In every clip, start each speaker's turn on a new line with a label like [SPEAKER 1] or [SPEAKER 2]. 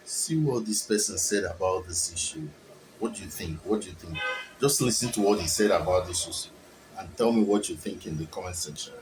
[SPEAKER 1] See what this person said about this issue. What do you think? What do you think? Just listen to what he said about this issue and tell me what you think in the comment section.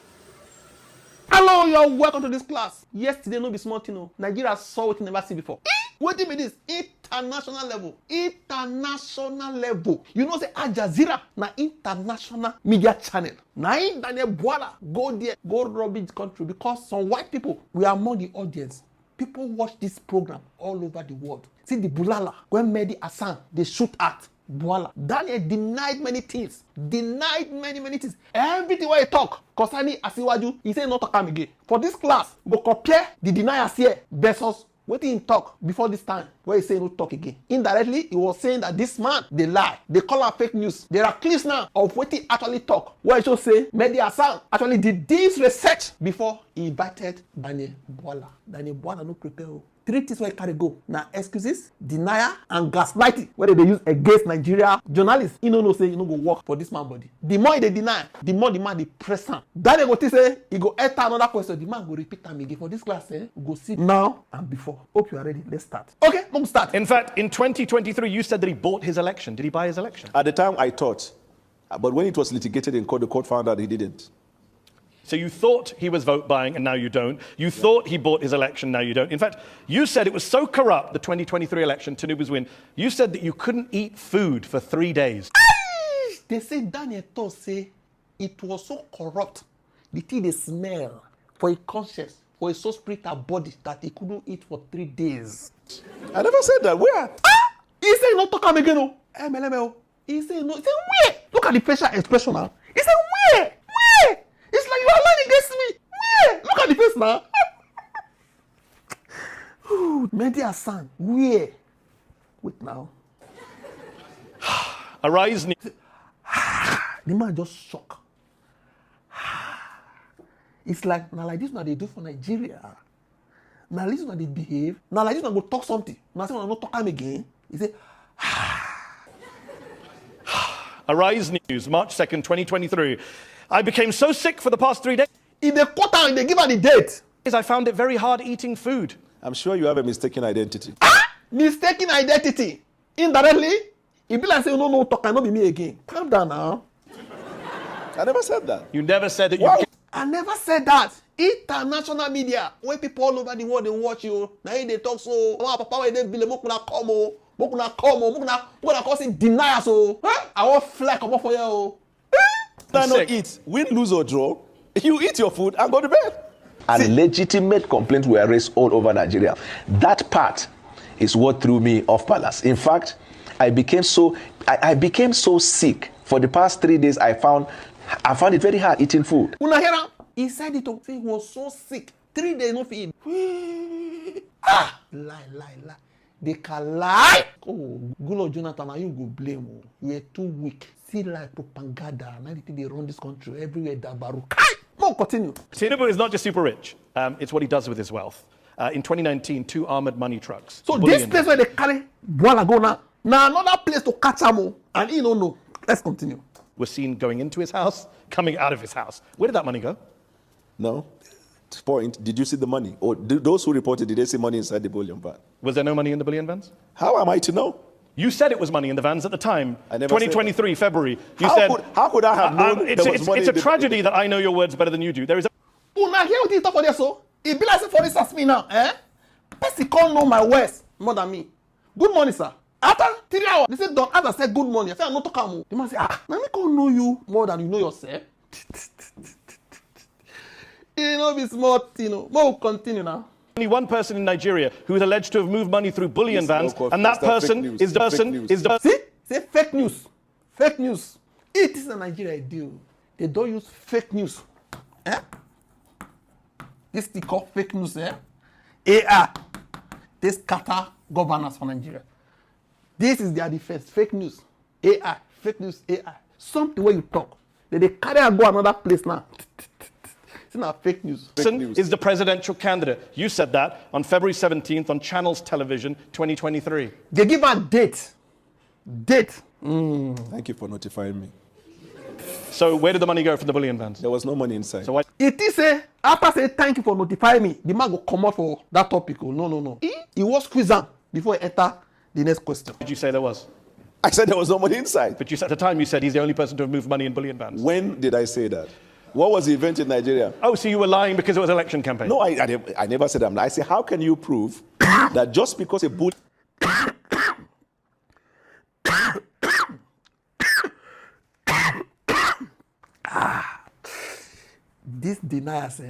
[SPEAKER 2] Hello, you're welcome to this class. Yesterday, no be small thing, no. Nigeria saw what you never see before. What do you mean this? International level. International level. You know, say Al Jazeera, na international media channel. Na in Daniel Mbwalla go there, go rob the country because some white people, we are among the audience. People watch this program all over the world. See the Bulala, when Mehdi Hassan, they shoot at Mbwalla. Daniel denied many things. Denied many things. Everything where he talk concerning Asiwaju, he say not talk am again. For this class, we go compare the deniers here versus what he talk before this time, where he say no talk again. Indirectly, he was saying that this man, they lie. They call am fake news. There are clips now of what he actually talk, where he should say Mehdi Hassan actually did this research before he invited Daniel Mbwalla. Daniel Mbwalla no prepare. Three things where he carry go. Now excuses, denial, and gaslighting. Where they use against Nigeria journalists. You know say you no go work for this man body. The more they deny, the more the man they press him. Then they go say he go enter another question. The man go repeat them again. For this class, we go see now and before. Hope you are ready. Let's start. Okay, let's start.
[SPEAKER 3] In fact, in 2023, you said that he bought his election. Did he buy his election?
[SPEAKER 4] At the time, I thought. But when it was litigated in court, the court found out he didn't.
[SPEAKER 3] So you thought he was vote buying and now you don't. You thought he bought his election, now you don't. In fact, you said it was so corrupt, the 2023 election, Tinubu's win, you said that you couldn't eat food for 3 days.
[SPEAKER 2] They say Daniel Toh say it was so corrupt, the thing they smell for his conscience, for his soul, spirit and body that he couldn't eat for 3 days.
[SPEAKER 4] I never said that. Where?
[SPEAKER 2] He said not talk am again. Oh. MLML. He said no. He said where? Look at the facial expression now. He said where? Where? It's like you are lying against me. Where? Look at the face now. Mehdi Hassan. Where? Wait now.
[SPEAKER 3] Arise.
[SPEAKER 2] The man just shocked. It's like, now like this now they do for Nigeria. Now like this now they behave. Now like this now go talk something. Now say not talk him again. He say,
[SPEAKER 3] Arise News, March 2nd, 2023. I became so sick for the past 3 days.
[SPEAKER 2] in the quarter and they give her the date.
[SPEAKER 3] I found it very hard eating food.
[SPEAKER 4] I'm sure you have a mistaken identity.
[SPEAKER 2] Mistaken identity. Indirectly, it be like say, no, talk, I not be me again. Calm down now.
[SPEAKER 4] I never said that.
[SPEAKER 3] You never said that you...
[SPEAKER 4] Wow.
[SPEAKER 2] I never said that. International media, when people all over the world they watch you, now they talk so, oh, papa, why they believe mokuna come, mokuna cause it deny so. I want fly come up for you.
[SPEAKER 4] I not eat. Win, lose or draw. You eat your food and go to bed.
[SPEAKER 5] And legitimate complaints were raised all over Nigeria. That part is what threw me off balance. In fact, I became so sick. For the past 3 days, I found it very hard eating food.
[SPEAKER 2] Una hear him? He said it. He was so sick. 3 days no feed. Lie. They can lie. Oh, Luno Jonathan, now you go blame. Oh. You are too weak. See like propaganda. Now they run this country everywhere. Dabaru. More continue.
[SPEAKER 3] Tinubu is not just super rich. It's what he does with his wealth. In 2019, 2 armored money trucks.
[SPEAKER 2] So this place where they carry Mbwalla go now another place to catch him. And he don't know. Let's continue.
[SPEAKER 3] Were seen going into his house, coming out of his house. Where did that money go?
[SPEAKER 4] No. Point. Did you see the money? Or those who reported, did they see money inside the bullion van?
[SPEAKER 3] Was there no money in the bullion vans?
[SPEAKER 4] How am I to know?
[SPEAKER 3] You said it was money in the vans at the time.
[SPEAKER 4] I never
[SPEAKER 3] 2023, February. You
[SPEAKER 4] how
[SPEAKER 3] said...
[SPEAKER 4] How could I have known
[SPEAKER 3] it's
[SPEAKER 4] there was money
[SPEAKER 3] it's a
[SPEAKER 4] in the...
[SPEAKER 3] tragedy that I know your words better than you do. There is a...
[SPEAKER 2] Una hear what he talk for there so? It be like say for instance me now, Person can't know my words more than me. Good morning, sir. After 3 hours, they say don't ever say good morning. I say I'm not talking. The man say, now me can't know you more than you know yourself. You know be smart, you know. More continue now.
[SPEAKER 3] Only one person in Nigeria who is alleged to have moved money through bullion vans, and that person is the person
[SPEAKER 2] See? Say fake news. Fake news. It is a Nigeria deal. They don't use fake news. This thing called fake news, AI. They scatter governance for Nigeria. This is their defense. Fake news. AI. Fake news. AI. Something where you talk. They carry and go another place now. It's not fake news.
[SPEAKER 3] Is the presidential candidate. You said that on February 17th on Channels Television 2023.
[SPEAKER 2] They give a date. Date.
[SPEAKER 4] Thank you for notifying me.
[SPEAKER 3] So where did the money go from the bullion vans?
[SPEAKER 4] There was no money inside.
[SPEAKER 3] So why?
[SPEAKER 2] It is after say thank you for notifying me, the man go come out for that topic. Oh, no. He was squeeze am. before I enter the next question.
[SPEAKER 3] Did you say there was?
[SPEAKER 4] I said there was no money inside.
[SPEAKER 3] But you said, at the time you said he's the only person to have moved money in bullion vans.
[SPEAKER 4] When did I say that? What was the event in Nigeria?
[SPEAKER 3] Oh, so you were lying because it was election campaign?
[SPEAKER 4] No, I never said that. I said, how can you prove that just because a bull...
[SPEAKER 2] This deniers,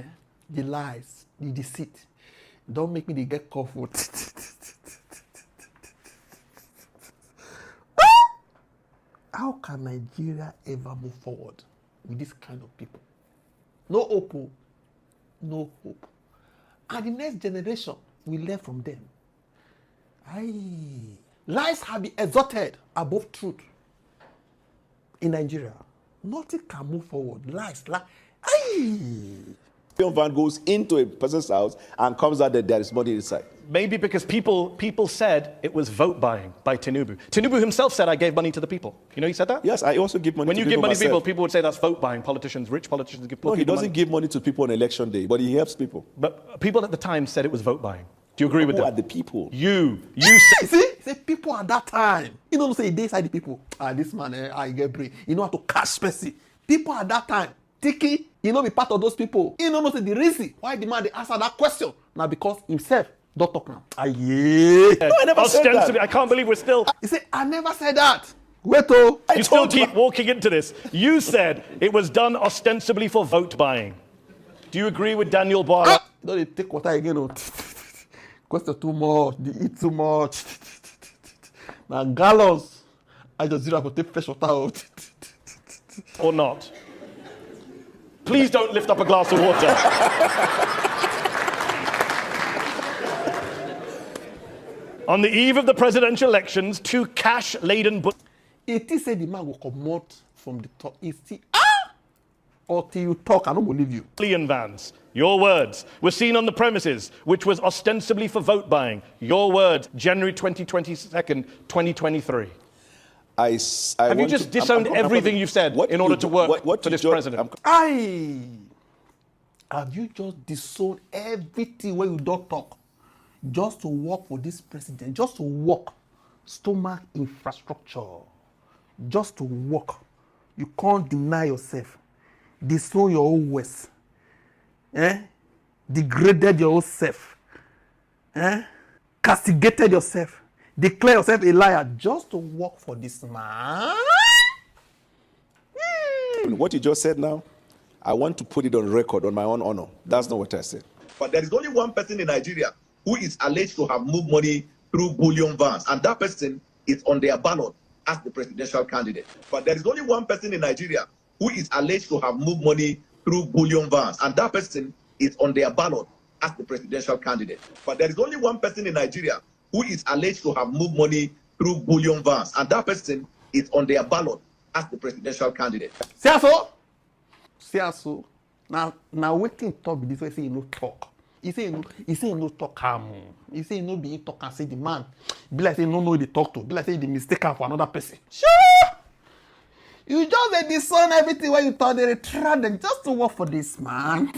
[SPEAKER 2] the lies, the deceit, don't make me the get comfort. How can Nigeria ever move forward with this kind of people? No hope, oh. No hope. And the next generation will learn from them. Aye. Lies have been exalted above truth in Nigeria. Nothing can move forward. Lies. Aye.
[SPEAKER 4] van goes into a person's house and comes out that there is money inside.
[SPEAKER 3] Maybe because people said it was vote buying by Tinubu. Tinubu himself said, I gave money to the people. You know he said that?
[SPEAKER 4] Yes, I also give money
[SPEAKER 3] when
[SPEAKER 4] to
[SPEAKER 3] you
[SPEAKER 4] people
[SPEAKER 3] give money to
[SPEAKER 4] myself.
[SPEAKER 3] people would say that's vote buying. Politicians, rich politicians give
[SPEAKER 4] No, he
[SPEAKER 3] people
[SPEAKER 4] doesn't
[SPEAKER 3] money.
[SPEAKER 4] give money to people on election day, but he helps people.
[SPEAKER 3] But people at the time said it was vote buying. Do you agree with
[SPEAKER 4] Who
[SPEAKER 3] that?
[SPEAKER 4] are the people?
[SPEAKER 3] You said...
[SPEAKER 2] See, people at that time, you know, say they inside the people. This man, I get brain. You know how to catch person. People at that time, Tiki, you know, be part of those people. You know, say the reason why the man they answer that question now because himself don't talk now. Yeah.
[SPEAKER 4] No, I never said that.
[SPEAKER 3] I can't believe we're still...
[SPEAKER 2] He said, I never said that. Wait, oh.
[SPEAKER 3] You still keep walking into this. You said it was done ostensibly for vote buying. Do you agree with Daniel Mbwalla?
[SPEAKER 2] Don't they take water again? Oh. Question too much. They eat too much. Now gallons. I just zero to take fresh water out.
[SPEAKER 3] Or not? Please don't lift up a glass of water. On the eve of the presidential elections, two cash-laden...
[SPEAKER 2] It is said the man will come out from the top. He see, until you talk, I don't believe you.
[SPEAKER 3] Bullion vans, your words, were seen on the premises, which was ostensibly for vote buying. Your words, January 22nd, 2023.
[SPEAKER 4] Have
[SPEAKER 3] you just disowned everything you've said in order to work for this president?
[SPEAKER 2] Have you just disowned everything when you don't talk? Just to work for this president, just to work, stomach infrastructure, just to work. You can't deny yourself. Disown your own words. Degraded your own self. Castigated yourself. Declare yourself a liar just to work for this man.
[SPEAKER 4] What you just said now, I want to put it on record on my own honor. That's not what I said.
[SPEAKER 6] But there is only one person in Nigeria who is alleged to have moved money through bullion vans, and that person is on their ballot as the presidential candidate. But there is only one person in Nigeria who is alleged to have moved money through bullion vans, and that person is on their ballot as the presidential candidate. But there is only one person in Nigeria who is alleged to have moved money through bullion vans, and that person is on their ballot as the presidential candidate.
[SPEAKER 2] See so. Now waiting talk be this way, say you no talk. He say you no talk He say you no be talk and say the man. Be like say you no know the talk to. Be like say the mistake for another person. Sure. You just disown everything when you thought they tried them just to work for this man.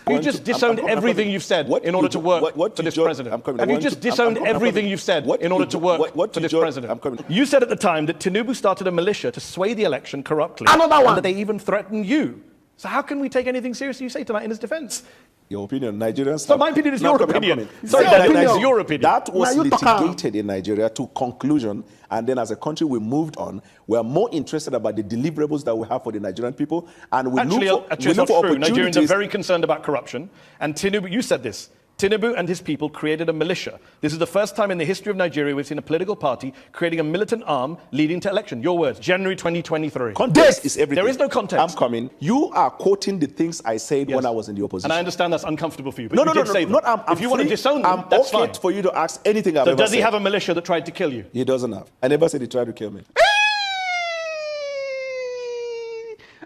[SPEAKER 3] You just disowned everything you've said in order to work for this president. Have you just disowned everything you've said in order to work for this president? You said at the time that Tinubu started a militia to sway the election corruptly.
[SPEAKER 2] Another one.
[SPEAKER 3] And that they even threatened you. So how can we take anything seriously you say tonight in his defense?
[SPEAKER 4] Your opinion, Nigerians...
[SPEAKER 3] So my opinion is your opinion. Sorry, that is your opinion.
[SPEAKER 4] That was litigated in Nigeria to conclusion, and then as a country we moved on. We are more interested about the deliverables that we have for the Nigerian people, and we look for opportunities.
[SPEAKER 3] Nigerians are very concerned about corruption, and Tinubu, you said this, Tinubu and his people created a militia. This is the first time in the history of Nigeria we've seen a political party creating a militant arm leading to election. Your words, January 2023.
[SPEAKER 4] Context is everything.
[SPEAKER 3] There is no context.
[SPEAKER 4] I'm coming. You are quoting the things I said when I was in the opposition.
[SPEAKER 3] And I understand that's uncomfortable for you, but
[SPEAKER 4] no,
[SPEAKER 3] you did say them. If you want to disown them, that's fine.
[SPEAKER 4] For you to ask anything I've ever said.
[SPEAKER 3] Does he have a militia that tried to kill you?
[SPEAKER 4] He doesn't have. I never said he tried to kill me.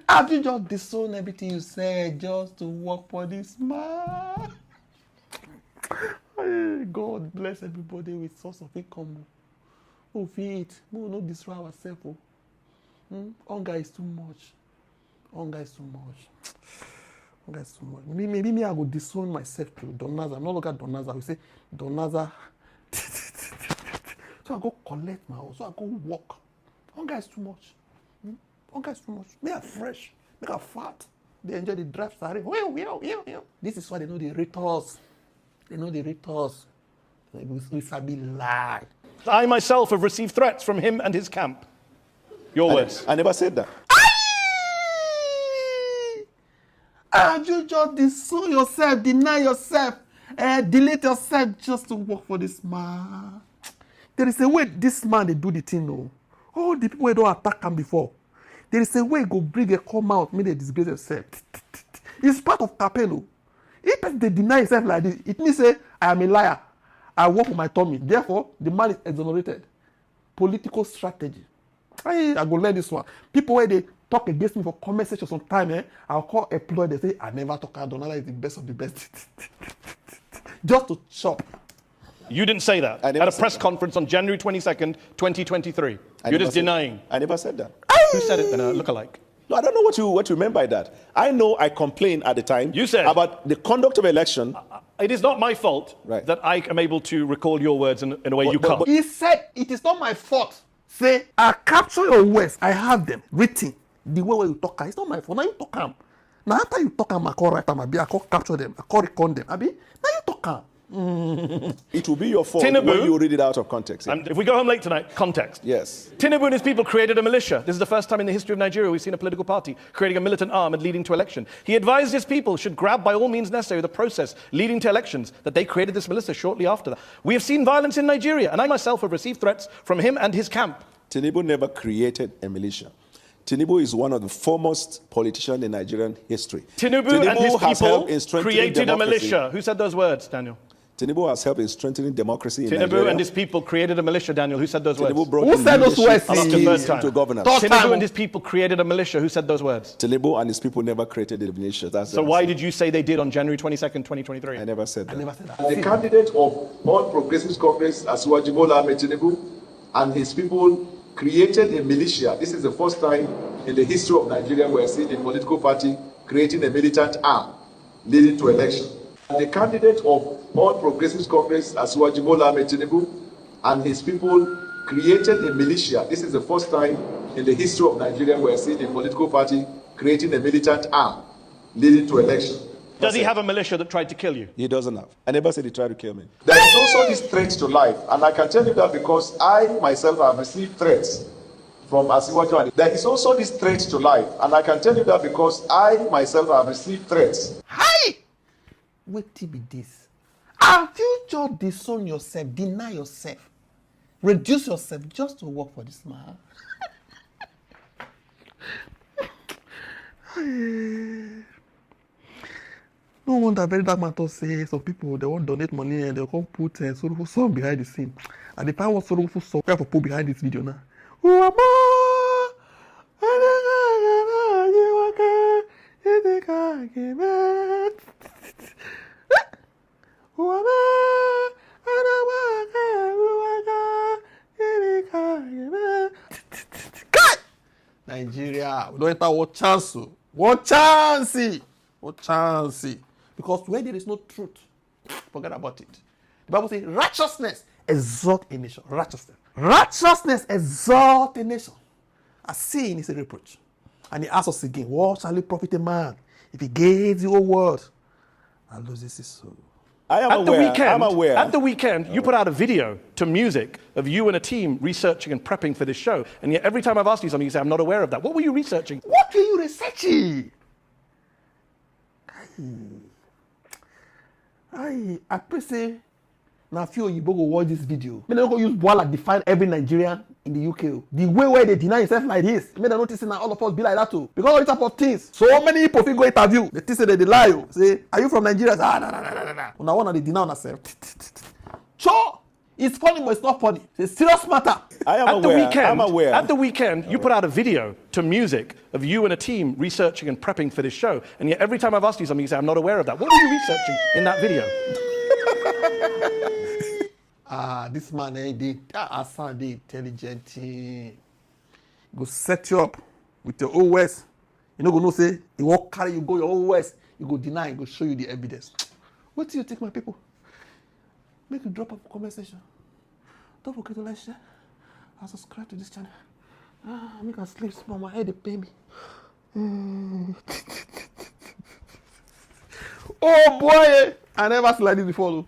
[SPEAKER 2] Have you just disowned everything you said just to work for this man? God bless everybody with source of income. Oh, feed. We will not destroy ourselves. Hunger is too much. Hunger is too much. Guys, too much. Maybe me, I go disown myself to Donaza. I'm not looking at Donaza. We say Donaza. So I go collect my house. So I go walk. Hunger is too much. Hunger is too much. Make her fresh. Make her fat. They enjoy the drive. This is why they know they rate us. They know they rate us. We sabi lie.
[SPEAKER 3] I myself have received threats from him and his camp. Your words.
[SPEAKER 4] I never said that.
[SPEAKER 2] And you just disown yourself, deny yourself, delete yourself just to work for this man. There is a way this man they do the thing, no. All the people who don't attack him before. There is a way go bring a come out, make they disgrace yourself. It's part of capello. If they deny yourself like this, it means say I am a liar. I work with my tummy. Therefore, the man is exonerated. Political strategy. I go learn this one. People where they talk against me for comment section sometime, I'll call employee, they say, I never talk. Donala is the best of the best. Just to chop.
[SPEAKER 3] You didn't say that at a press conference on January 22nd, 2023. You're just denying.
[SPEAKER 4] I never said that.
[SPEAKER 3] Who said it then? Look-alike.
[SPEAKER 4] No, I don't know what you meant by that. I know I complained at the time
[SPEAKER 3] You said
[SPEAKER 4] about the conduct of election.
[SPEAKER 3] It is not my fault that I am able to recall your words in a way you can't.
[SPEAKER 2] He said, it is not my fault. Say, I capture your words. I have them written. The way you talk, it's not my fault. Now you talk them. Now after you talk them, I call write them. I call capture them. I call record them. Now you talk them.
[SPEAKER 4] It will be your fault
[SPEAKER 3] Tinubu,
[SPEAKER 4] when you read it out of context. Yeah.
[SPEAKER 3] If we go home late tonight, context.
[SPEAKER 4] Yes.
[SPEAKER 3] Tinubu and his people created a militia. This is the first time in the history of Nigeria we've seen a political party creating a militant arm and leading to election. He advised his people should grab by all means necessary the process leading to elections, that they created this militia shortly after that. We have seen violence in Nigeria, and I myself have received threats from him and his camp.
[SPEAKER 4] Tinubu never created a militia. Tinubu is one of the foremost politicians in Nigerian history.
[SPEAKER 3] Tinubu and his people created a
[SPEAKER 4] democracy.
[SPEAKER 3] militia. Who said those words, Daniel?
[SPEAKER 4] Tinubu has helped in strengthening democracy in
[SPEAKER 3] Tinubu
[SPEAKER 4] Nigeria.
[SPEAKER 3] and his people created a militia, Daniel. Who said those
[SPEAKER 4] Tinubu
[SPEAKER 3] words?
[SPEAKER 4] brought
[SPEAKER 2] Who said those words?
[SPEAKER 4] into governance.
[SPEAKER 3] Tinubu and his people created a militia. Who said those words?
[SPEAKER 4] Tinubu and his people never created a militia.
[SPEAKER 3] So why did you say they did on January 22nd, 2023?
[SPEAKER 4] I never said that.
[SPEAKER 6] The candidate of all progressive Congress, Asiwaju Bola Ahmed Tinubu, and his people created a militia. This is the first time in the history of Nigeria we are seeing a political party creating a militant arm leading to election. The candidate of all progressive Congress, Asiwaju Bola Ahmed Tinubu, and his people created a militia. This is the first time in the history of Nigeria we are seeing a political party creating a militant arm leading to election.
[SPEAKER 3] Does he have a militia that tried to kill you?
[SPEAKER 4] He doesn't have. I never said he tried to kill me.
[SPEAKER 6] There is also this threat to life, and I can tell you that because I myself have received threats from Asiwaju. There is also this threat to life, and I can tell you that because I myself have received threats.
[SPEAKER 2] Hi! Wait till be this. Have you just disown yourself, deny yourself, reduce yourself just to work for this man? No wonder very dark matter say some people they won't donate money and they'll come put sorrowful song behind the scene. And if I want sorrowful song, I have to put behind this video now. Nigeria, we don't enter one chance. One chance. One chance. Because where there is no truth, forget about it. The Bible says righteousness exalt a nation. Righteousness exalt a nation. A sin is a reproach. And he asks us again, what shall it profit a man if he gains the whole world and loses his soul?
[SPEAKER 3] I'm aware. At the weekend, you put out a video to music of you and a team researching and prepping for this show. And yet every time I've asked you something, you say, I'm not aware of that. What were you researching?
[SPEAKER 2] What were you researching? I pray say, now few Oyibo go watch this video. May they go use mbwalla define every Nigerian in the UK. The way where they deny yourself like this, may they notice now all of us be like that too. Because all these type of things. So many people go interview. They think say they lie. Say, are you from Nigeria? Say, no. Now one of the deny on yourself. Sure, it's funny, but it's not funny. It's a serious matter.
[SPEAKER 3] I'm aware. At the weekend, you put out a video to music of you and a team researching and prepping for this show. And yet every time I've asked you something, you say, I'm not aware of that. What were you researching in that video?
[SPEAKER 2] This man, they intelligent. Go set you up with your OS. You know, go no say, he won't carry you, go your OS. You go deny, you go show you the evidence. What do you think, my people? Make a drop of comment section. Don't forget to like, share, and subscribe to this channel. Make a sleep small, my head they pay me. Oh boy, I never seen like this before.